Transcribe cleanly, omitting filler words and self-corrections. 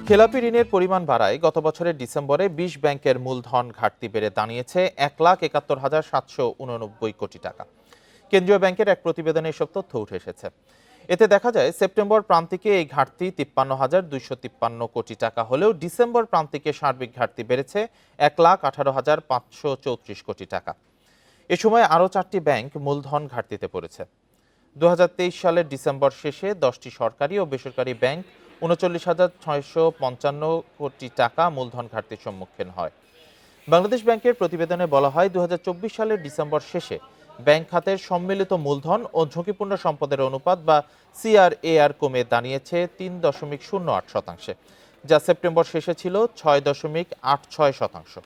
খেলাপি ঋণের পরিমাণ বাড়ায় গত বছরের ডিসেম্বরে ২০ ব্যাংকের মূলধন ঘাটতি বেড়ে দাঁড়িয়েছে ১,৭১,৭৮৯ কোটি টাকা। কেন্দ্রীয় ব্যাংকের এক প্রতিবেদনে এসব তথ্য উঠে এসেছে। এতে দেখা যায় সেপ্টেম্বর প্রান্তিকে এই ঘাটতি ৫৩,২৫৩ কোটি টাকা হলেও ডিসেম্বর প্রান্তিকে সার্বিক ঘাটতি বেড়েছে ১,১৮,৫৩৪ কোটি টাকা। এ সময় আরও ৪টি ব্যাংক মূলধন ঘাটতিতে পড়েছে। ২০২৩ সালের ডিসেম্বর শেষে ১০টি সরকারি ও বেসরকারি ব্যাংক ৩৯,৬৫৫ কোটি টাকা মূলধন ঘাটতির সম্মুখীন হয়। বাংলাদেশ ব্যাংকের প্রতিবেদনে বলা হয় ২০২৪ সালের ডিসেম্বর শেষে ব্যাংক খাতের সম্মিলিত মূলধন ও ঝুঁকিপূর্ণ সম্পদের অনুপাত বা সিআরএআর কমে দাঁড়িয়েছে ৩.০৮%, যা সেপ্টেম্বর শেষে ছিল ৬.৮৬%।